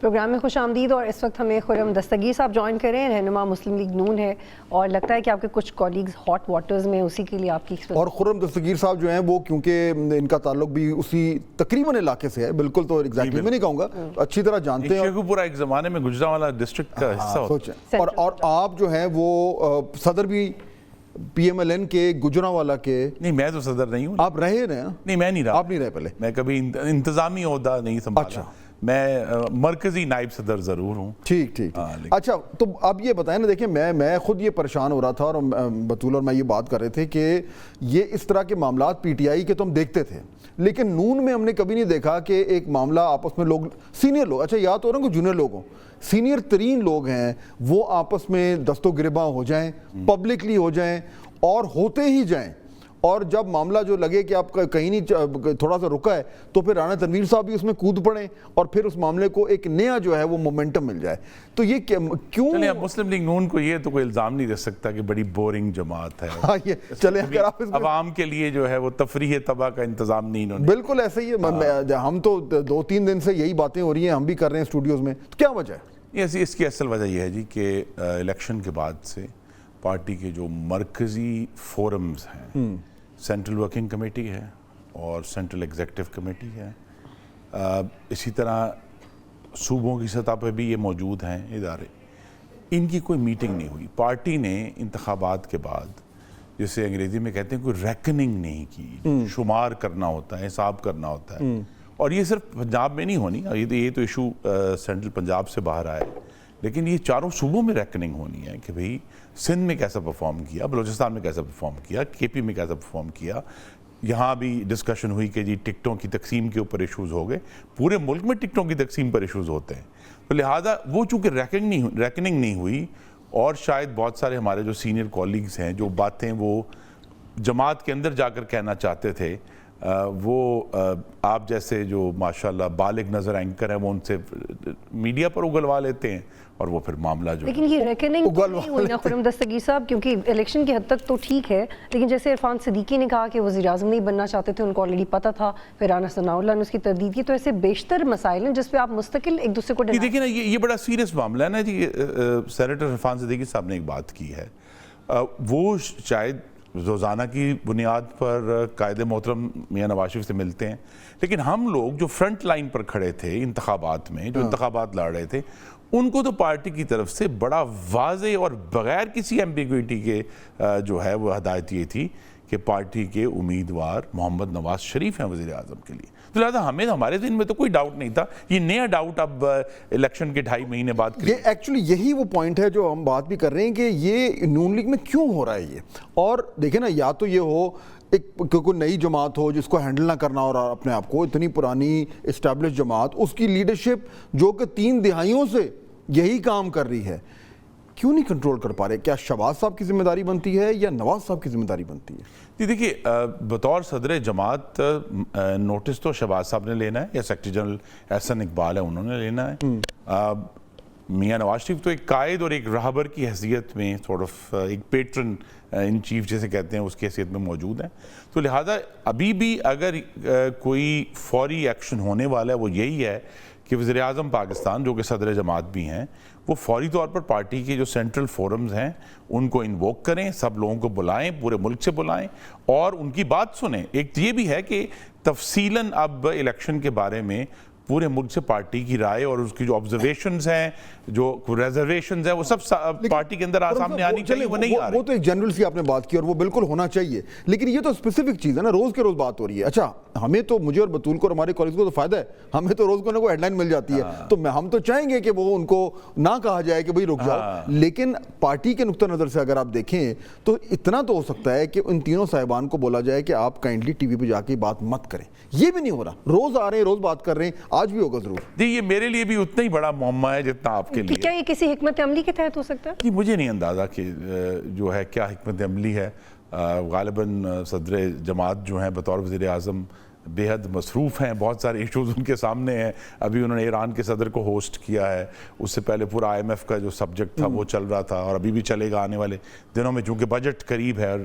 Programme میں خوش آمدید. اور اس وقت ہمیں خرم دستگیر صاحب جوائن کریں, رہنما مسلم لیگ نون ہے, اور لگتا ہے کہ آپ کے کچھ کولیگز ہاٹ واٹرز میں, اسی کے لیے آپ کی. اور خرم دستگیر صاحب جو ہیں وہ کیونکہ ان کا تعلق بھی اسی تقریباً علاقے سے ہے, بالکل تو ایگزیکٹلی میں نہیں کہوں گا, اچھی طرح جانتے ہیں. شیخو پورا ایک زمانے میں گجرانوالہ ڈسٹرکٹ کا حصہ ہوتا ہے. اور آپ جو ہیں وہ صدر بھی پی ایم ایل این کے گجرانوالہ کے. نہیں, میں تو صدر نہیں ہوں. آپ رہے ہیں؟ نہیں, میں نہیں رہا. آپ نہیں رہے پہلے؟ میں کبھی انتظامی عہدہ نہیں سنبھالا. میں مرکزی نائب صدر ضرور ہوں. ٹھیک. اچھا, تو اب یہ بتائیں نا, دیکھیں میں خود یہ پریشان ہو رہا تھا, اور بطول اور میں یہ بات کر رہے تھے کہ یہ اس طرح کے معاملات پی ٹی آئی کے تو ہم دیکھتے تھے, لیکن نون میں ہم نے کبھی نہیں دیکھا کہ ایک معاملہ آپس میں لوگ سینئر لوگ, اچھا یاد ہو رہا ہے کہ جونیئر لوگ ہوں, سینئر ترین لوگ ہیں, وہ آپس میں دست و گریباں ہو جائیں, پبلکلی ہو جائیں اور ہوتے ہی جائیں, اور جب معاملہ جو لگے کہ آپ کہیں نہیں تھوڑا سا رکا ہے تو پھر رانا تنویر صاحب بھی اس میں کود پڑیں اور پھر اس معاملے کو ایک نیا جو ہے وہ مومنٹم مل جائے. تو یہ کیوں؟ چلیں, اب مسلم لیگ نون کو یہ تو کوئی الزام نہیں دے سکتا کہ بڑی بورنگ جماعت ہے. چلیں, اگر آپ عوام کے لیے جو ہے وہ تفریح طبع کا انتظام نہیں انہوں نے. بالکل ایسا ہی ہے. ہم تو 2-3 دن سے یہی باتیں ہو رہی ہیں, ہم بھی کر رہے ہیں اسٹوڈیوز میں, تو کیا وجہ ہے؟ اس کی اصل وجہ یہ ہے جی کہ الیکشن کے بعد سے پارٹی کے جو مرکزی فورمز ہیں, سینٹرل ورکنگ کمیٹی ہے اور سینٹرل ایگزیکٹو کمیٹی ہے, اسی طرح صوبوں کی سطح پہ بھی یہ موجود ہیں ادارے, ان کی کوئی میٹنگ نہیں ہوئی. پارٹی نے انتخابات کے بعد, جسے انگریزی میں کہتے ہیں, کوئی ریکننگ نہیں کی. شمار کرنا ہوتا ہے, حساب کرنا ہوتا ہے, اور یہ صرف پنجاب میں نہیں ہونی, یہ تو ایشو سینٹرل پنجاب سے باہر آئے, لیکن یہ چاروں صوبوں میں ریکننگ ہونی ہے کہ بھئی سندھ میں کیسا پرفارم کیا, بلوچستان میں کیسا پرفارم کیا, کے پی میں کیسا پرفارم کیا. یہاں بھی ڈسکشن ہوئی کہ جی ٹکٹوں کی تقسیم کے اوپر ایشوز ہو گئے, پورے ملک میں ٹکٹوں کی تقسیم پر ایشوز ہوتے ہیں. تو لہٰذا وہ چونکہ ریکننگ نہیں ہوئی, اور شاید بہت سارے ہمارے جو سینئر کولیگز ہیں جو باتیں وہ جماعت کے اندر جا کر کہنا چاہتے تھے, وہ آپ جیسے جو ماشاءاللہ بالغ نظر اینکر ہیں وہ ان سے میڈیا پر اگلوا لیتے ہیں, اور وہ پھر معاملہ جو. لیکن یہ ریکننگ نہیں ہوئی نا خرم دستگیر صاحب, کیونکہ الیکشن کی حد تک تو ٹھیک ہے, لیکن جیسے عرفان صدیقی نے کہا کہ وزیر اعظم نہیں بننا چاہتے تھے, ان کو آلریڈی پتہ تھا, پھر رانا ثناءاللہ نے اس کی تردید کی, تو ایسے بیشتر مسائل ہیں جس پہ آپ مستقل ایک دوسرے کو دیکھیں نا, یہ بڑا سیریس معاملہ ہے نا جی. سینیٹر عرفان صدیقی صاحب نے ایک بات کی ہے, وہ شاید روزانہ کی بنیاد پر قائد محترم میاں نواز شریف سے ملتے ہیں, لیکن ہم لوگ جو فرنٹ لائن پر کھڑے تھے انتخابات میں, جو انتخابات لڑ رہے تھے, ان کو تو پارٹی کی طرف سے بڑا واضح اور بغیر کسی ایمبیگوٹی کے جو ہے وہ ہدایت یہ تھی کہ پارٹی کے امیدوار محمد نواز شریف ہیں وزیر اعظم کے لیے. تو لہٰذا ہمارے ذہن میں تو کوئی ڈاؤٹ نہیں تھا. یہ نیا ڈاؤٹ اب الیکشن کے 2.5 مہینے بعد یہ ایکچولی یہی وہ پوائنٹ ہے جو ہم بات بھی کر رہے ہیں کہ یہ نون لیگ میں کیوں ہو رہا ہے یہ. اور دیکھیں نا, یا تو یہ ہو ایک کوئی نئی جماعت ہو جس کو ہینڈل نہ کرنا اور اپنے آپ کو, اتنی پرانی اسٹیبلش جماعت, اس کی لیڈرشپ جو کہ 3 دہائیوں سے یہی کام کر رہی ہے, کیوں نہیں کنٹرول کر پا رہے؟ کیا شہباز صاحب کی ذمہ داری بنتی ہے یا نواز صاحب کی ذمہ داری بنتی ہے؟ دیکھیے, بطور صدر جماعت نوٹس تو شہباز صاحب نے لینا ہے, یا سیکرٹری جنرل احسن اقبال ہے انہوں نے لینا ہے. میاں نواز شریف تو ایک قائد اور ایک راہبر کی حیثیت میں, ایک پیٹرن ان چیف جیسے کہتے ہیں, اس کی حیثیت میں موجود ہیں. تو لہٰذا ابھی بھی اگر کوئی فوری ایکشن ہونے والا ہے وہ یہی ہے کہ وزیر اعظم پاکستان جو کہ صدر جماعت بھی ہیں, وہ فوری طور پر پارٹی کے جو سینٹرل فورمز ہیں ان کو انووک کریں, سب لوگوں کو بلائیں, پورے ملک سے بلائیں اور ان کی بات سنیں. ایک یہ بھی ہے کہ تفصیلاً اب الیکشن کے بارے میں پورے ملک سے پارٹی کی رائے اور اس کی جو آبزرویشنز ہیں, جو ریزرویشنز ہیں, وہ سب پارٹی کے اندر سامنے آنی چاہیے. وہ نہیں آ رہی. وہ تو ایک جنرل سی آپ نے بات کی اور وہ بالکل ہونا چاہیے, لیکن یہ تو اسپیسیفک چیز ہے نا, روز کے روز بات ہو رہی ہے. اچھا, ہمیں تو, مجھے اور بطول کو اور ہمارے کالجز کو تو فائدہ ہے, ہمیں تو روز کو نہ کوئی ہیڈ لائن مل جاتی ہے, تو ہم تو چاہیں گے کہ وہ ان کو نہ کہا جائے کہ بھئی رک جاؤ. لیکن پارٹی کے نقطہ نظر سے اگر آپ دیکھیں تو اتنا تو ہو سکتا ہے کہ ان تینوں صاحبان کو بولا جائے کہ آپ کائنڈلی ٹی وی پہ جا کے بات مت کریں. یہ بھی نہیں ہو رہا. روز آ رہے ہیں, روز بات کر رہے ہیں, آج بھی ہوگا ضرور. جی, یہ میرے لیے بھی اتنا ہی بڑا معمہ ہے جتنا آپ کے لیے. کیا یہ کسی حکمت عملی کے تحت ہو سکتا ہے؟ جی, مجھے نہیں اندازہ کہ جو ہے کیا حکمت عملی ہے. غالباً صدر جماعت جو ہیں بطور وزیر اعظم بے حد مصروف ہیں, بہت سارے ایشوز ان کے سامنے ہیں. ابھی انہوں نے ایران کے صدر کو ہوسٹ کیا ہے, اس سے پہلے پورا IMF کا جو سبجیکٹ تھا وہ چل رہا تھا, اور ابھی بھی چلے گا آنے والے دنوں میں, چونکہ بجٹ قریب ہے. اور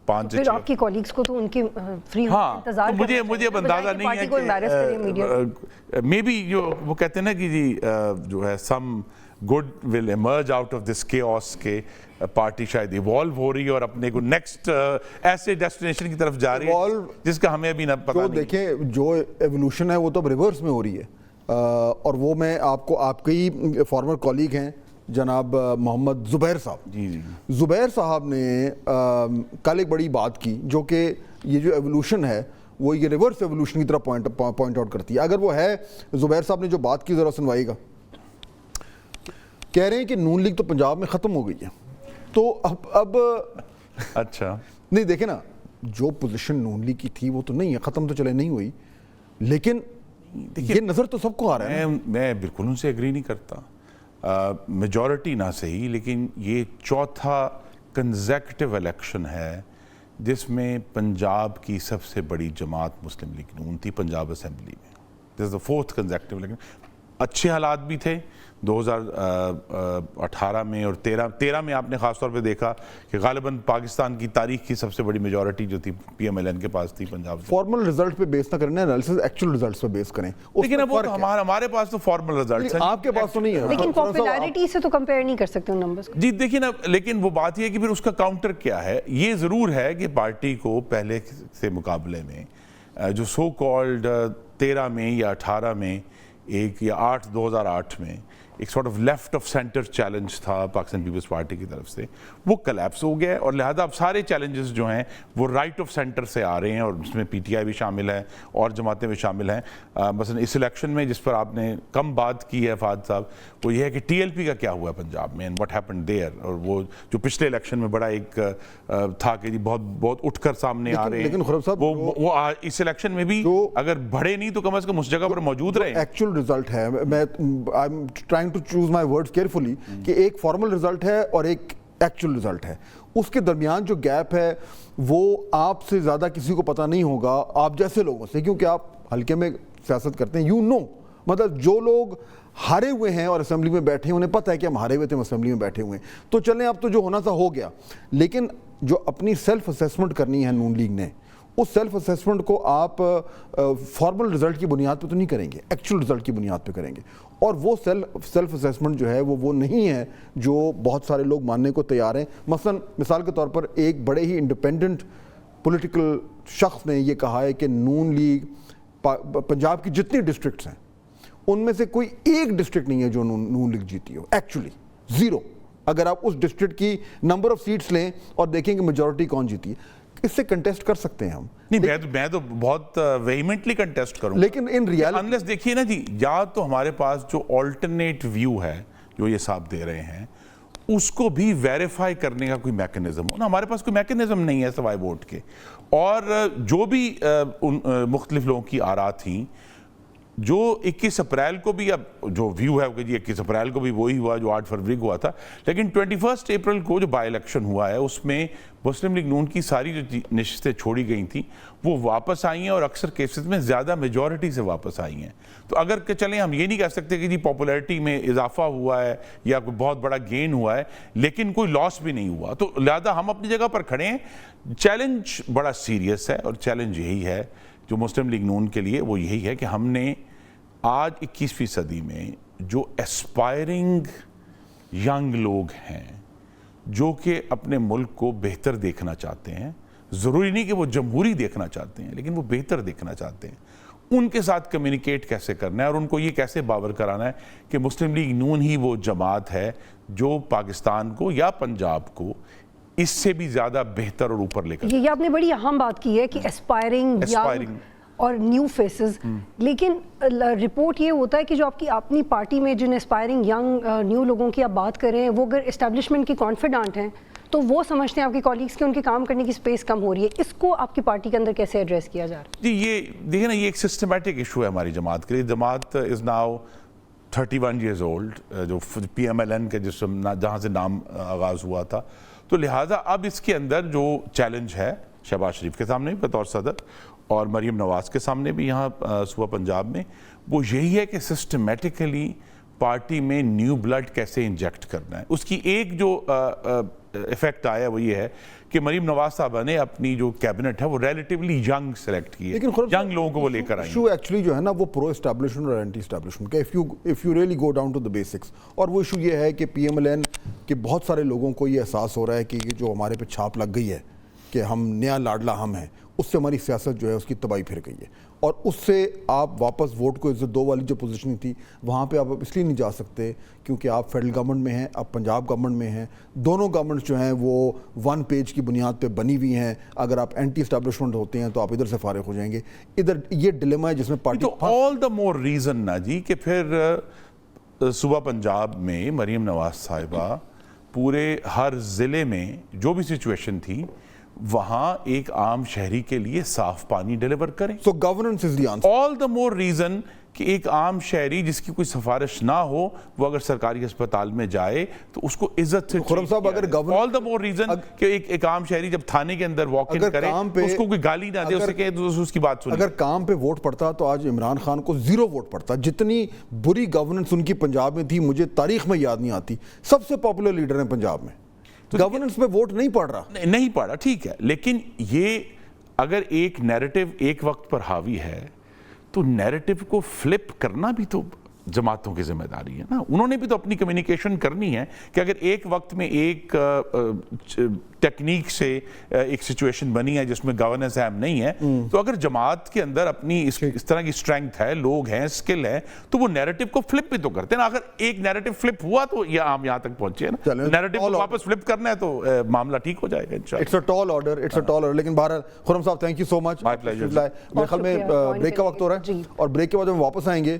5 سے 6 پھر آپ کی کولیگز کو تو ان کے فری انتظار مجھے اب اندازہ نہیں ہے, مے بی جو وہ کہتے ہیں نا کہ جی جو ہے some good will emerge out of this chaos کے پارٹی شاید ایوالو ہو رہی ہے اور اپنے کو نیکسٹ ایسے ڈیسٹینیشن کی طرف جا رہی ہے جس کا ہمیں ابھی نہ پتہ نہیں. دیکھیں جو ایوولوشن ہے وہ تو اب ریورس میں ہو رہی ہے, اور وہ میں آپ کو, آپ کے فارمر کولیگ ہیں جناب محمد زبیر صاحب, زبیر صاحب نے کل ایک بڑی بات کی جو کہ یہ جو ایوولوشن ہے وہ یہ ریورس ایوولوشن کی طرف پوائنٹ آؤٹ کرتی ہے. اگر وہ ہے, زبیر صاحب نے جو بات کی ذرا سنوائیے گا. کہہ رہے ہیں کہ نون لیگ تو پنجاب میں ختم ہو گئی ہے. تو اب اچھا نہیں, دیکھیں نا, جو پوزیشن نون لیگ کی تھی وہ تو نہیں ہے, ختم تو چلے نہیں ہوئی, لیکن یہ نظر تو سب کو آ رہا ہے. میں بالکل ان سے ایگری نہیں کرتا, میجورٹی نہ صحیح, لیکن یہ چوتھا کنزیکٹیو الیکشن ہے جس میں پنجاب کی سب سے بڑی جماعت مسلم لیگ نون تھی پنجاب اسمبلی میں. دس از دا 4th کنزیکٹیو الیکشن. اچھے حالات بھی تھے 2018 میں اور 13 میں آپ نے خاص طور پہ دیکھا کہ غالباً پاکستان کی تاریخ کی سب سے بڑی میجورٹی جو تھی PMLN کے پاس تھی پنجاب سے. فارمل رزلٹ پہ بیس نہ کریں, انالیسس ایکچوئل رزلٹس پہ بیس کریں. لیکن اب وہ ہمارے پاس تو فارمل رزلٹس ہیں, آپ کے پاس تو نہیں ہے, لیکن پاپولیرٹی سے تو کمپیئر نہیں کر سکتے ان نمبرز کو. جی دیکھیں نا, لیکن وہ بات یہ ہے کہ پھر اس کا کاؤنٹر کیا ہے. یہ ضرور ہے کہ پارٹی کو پہلے سے مقابلے میں جو سو کالڈ 13 میں یا 18 میں ایک یا 2008 میں ایک sort of left of centre challenge تھا پاکستان پیپلز پارٹی کی طرف سے, وہ کلیپس ہو گیا ہے. اور لہذا اب سارے چیلنجز جو ہیں وہ رائٹ آف سینٹر سے آ رہے ہیں, اور اس میں PTI بھی شامل ہے اور جماعتیں بھی شامل ہیں. مثلا اس الیکشن میں جس پر آپ نے کم بات کی ہے فہد صاحب, وہ یہ ہے کہ TLP کا کیا ہوا پنجاب میں, اینڈ واٹ ہیپنڈ دیئر. اور وہ جو پچھلے الیکشن میں بڑا ایک تھا کہ جی بہت اٹھ کر سامنے آ رہے ہیں, وہ اس الیکشن میں بھی اگر بڑھے نہیں تو کم از کم اس جگہ پر موجود رہے. ایکچوئل رزلٹ ہے, میں to choose my words carefully, کہ ایک فارمل رزلٹ ہے اور ایک ایکچوئل رزلٹ ہے. اس کے درمیان جو گیپ ہے وہ آپ سے زیادہ کسی کو پتہ نہیں ہوگا, آپ جیسے لوگوں سے, کیونکہ آپ حلقے میں سیاست کرتے ہیں. مطلب جو لوگ ہارے ہوئے ہیں اور اسمبلی میں بیٹھے ہیں انہیں پتہ ہے کہ ہم ہارے ہوئے تھے, ہم اسمبلی میں بیٹھے ہوئے ہیں, تو چلیں اب تو جو ہونا تھا ہو گیا. لیکن جو اپنی سیلف اسیسمنٹ کرنی ہے نون لیگ نے, اس سیلف اسیسمنٹ کو آپ فارمل رزلٹ کی بنیاد پہ تو نہیں کریں گے, ایکچوئل رزلٹ کی بنیاد پہ کریں گے. اور وہ سیلف اسیسمنٹ جو ہے وہ نہیں ہے جو بہت سارے لوگ ماننے کو تیار ہیں. مثال کے طور پر ایک بڑے ہی انڈیپینڈنٹ پولیٹیکل شخص نے یہ کہا ہے کہ نون لیگ پنجاب کی جتنی ڈسٹرکٹس ہیں ان میں سے کوئی ایک ڈسٹرکٹ نہیں ہے جو نون لیگ جیتی ہو, ایکچولی 0. اگر آپ اس ڈسٹرکٹ کی نمبر آف سیٹس لیں اور دیکھیں کہ میجورٹی کون جیتی ہے, اس سے کنٹیسٹ کر سکتے ہیں ہم. نہیں, میں تو بہت ویہیمنٹلی کنٹیسٹ کروں, لیکن ان ریالٹی انلیس دیکھیے نا جی, یا تو ہمارے پاس جو آلٹرنیٹ ویو ہے جو یہ صاحب دے رہے ہیں اس کو بھی ویریفائی کرنے کا کوئی میکنزم ہو نا. ہمارے پاس کوئی میکنزم نہیں ہے سوائے ووٹ کے. اور جو بھی مختلف لوگوں کی آراء تھیں, جو 21 اپریل کو بھی, اب جو ویو ہے کہ جی 21 اپریل کو بھی وہی ہوا جو 8 فروری کو ہوا تھا, لیکن 21 اپریل کو جو بائی الیکشن ہوا ہے اس میں مسلم لیگ نون کی ساری جو نشستیں چھوڑی گئی تھیں وہ واپس آئی ہیں, اور اکثر کیسز میں زیادہ میجورٹی سے واپس آئی ہیں. تو اگر کہ چلیں ہم یہ نہیں کہہ سکتے کہ جی پاپولیرٹی میں اضافہ ہوا ہے یا کوئی بہت بڑا گین ہوا ہے, لیکن کوئی لاس بھی نہیں ہوا, تو لہذا ہم اپنی جگہ پر کھڑے ہیں. چیلنج بڑا سیریس ہے, اور چیلنج یہی ہے جو مسلم لیگ نون کے لیے, وہ یہی ہے کہ ہم نے آج 21ویں صدی میں جو ایسپائرنگ ینگ لوگ ہیں جو کہ اپنے ملک کو بہتر دیکھنا چاہتے ہیں, ضروری نہیں کہ وہ جمہوری دیکھنا چاہتے ہیں لیکن وہ بہتر دیکھنا چاہتے ہیں, ان کے ساتھ کمیونیکیٹ کیسے کرنا ہے اور ان کو یہ کیسے باور کرانا ہے کہ مسلم لیگ نون ہی وہ جماعت ہے جو پاکستان کو یا پنجاب کو اس سے بھی زیادہ بہتر اور اوپر لے کر. یہ آپ نے بڑی اہم بات کی ہے کہ ایسپائرنگ اور نیو فیسز, لیکن رپورٹ یہ ہوتا ہے کہ جو آپ کی اپنی پارٹی میں جن اسپائرنگ ینگ نیو لوگوں کی آپ بات کر رہے ہیں وہ اگر اسٹیبلشمنٹ کی کانفیڈنٹ ہیں تو وہ سمجھتے ہیں آپ کی کولیگز کی ان کے کام کرنے کی سپیس کم ہو رہی ہے. اس کو آپ کی پارٹی کے اندر کیسے ایڈریس کیا جا رہا ہے؟ جی یہ دیکھیں نا, یہ ایک سسٹمیٹک ایشو ہے ہماری جماعت کے لیے. جماعت از ناؤ 31 ایئرز اولڈ, جو PMLN کے جہاں سے نام آغاز ہوا تھا, تو لہٰذا اب اس کے اندر جو چیلنج ہے شہباز شریف کے سامنے بطور صدر, اور مریم نواز کے سامنے بھی یہاں صوبہ پنجاب میں، وہ یہی ہے کہ سسٹمیٹیکلی پارٹی میں نیو بلڈ کیسے انجیکٹ کرنا ہے. اس کی ایک جو ایفیکٹ آیا وہ یہ ہے کہ مریم نواز صاحبہ نے اپنی جو کیبنٹ ہے وہ ریلیٹیولی ینگ سلیکٹ کی ہے، ینگ لوگوں کو وہ لے کر آئی. ایشو ایکچولی جو ہے نا وہ پرو اسٹیبلشمنٹ اور اینٹی اسٹیبلشمنٹ کا، if you really go down to the basics. اور وہ ایشو یہ ہے کہ پی ایم ایل این کے بہت سارے لوگوں کو یہ احساس ہو رہا ہے کہ یہ جو ہمارے پہ چھاپ لگ گئی ہے کہ ہم نیا لاڈلا ہم ہیں، اس سے ہماری سیاست جو ہے اس کی تباہی پھر گئی ہے. اور اس سے آپ واپس ووٹ کو عزت دو والی جو پوزیشن تھی وہاں پہ آپ اس لیے نہیں جا سکتے کیونکہ آپ فیڈرل گورنمنٹ میں ہیں، آپ پنجاب گورنمنٹ میں ہیں. دونوں گورنمنٹس جو ہیں وہ ون پیج کی بنیاد پہ بنی ہوئی ہیں. اگر آپ اینٹی اسٹیبلشمنٹ ہوتے ہیں تو آپ ادھر سے فارغ ہو جائیں گے. ادھر یہ ڈیلیما ہے جس میں پارٹی تو آل دا مور ریزن نا جی کہ پھر صوبہ پنجاب میں مریم نواز صاحبہ پورے ہر ضلع میں جو بھی سچویشن تھی وہاں ایک عام شہری کے لیے صاف پانی ڈیلیور کریں. So governance is the answer. All the more reason کہ ایک عام شہری جس کی کوئی سفارش نہ ہو وہ اگر سرکاری ہسپتال میں جائے تو اس کو عزت سے خرم صاحب اگر آل دا مور ریزن کہ ایک عام شہری جب تھانے کے اندر واک ان کرے اس کو کوئی گالی نہ دے، اسے کہے تو اس کی بات سنیں. اگر کام پہ ووٹ پڑتا تو آج عمران خان کو 0 ووٹ پڑتا. جتنی بری گورننس ان کی پنجاب میں تھی مجھے تاریخ میں یاد نہیں آتی. سب سے پاپولر لیڈر ہیں پنجاب میں، گورننس پہ ووٹ نہیں پڑ رہا. نہیں پڑا ٹھیک ہے، لیکن یہ اگر ایک نیریٹو ایک وقت پر حاوی ہے تو نیریٹو کو فلپ کرنا بھی تو جماعتوں کی ذمہ داری ہے نا. انہوں نے بھی تو اپنی کمیونیکیشن کرنی ہے کہ اگر ایک وقت میں ایک ٹیکنیک سے ایک سچویشن بنی ہے جس میں گورننس اہم نہیں ہے تو اگر جماعت کے اندر اپنی اس طرح کی اسٹرینگتھ ہے، لوگ ہیں، اسکل ہے، تو وہ نیریٹو کو فلپ بھی تو کرتے ہیں نا. اگر ایک نیریٹو فلپ ہوا تو یہ عام یہاں تک پہنچے ہیں نا. نیریٹو کو واپس فلپ کرنا ہے تو معاملہ ٹھیک ہو جائے گا انشاءاللہ. It's a tall order, it's a tall order. لیکن بہرحال خرم صاحب thank you so much. My pleasure. میرے خیال میں بریک کا وقت ہو رہا ہے اور بریک کے بعد ہم واپس آئیں گے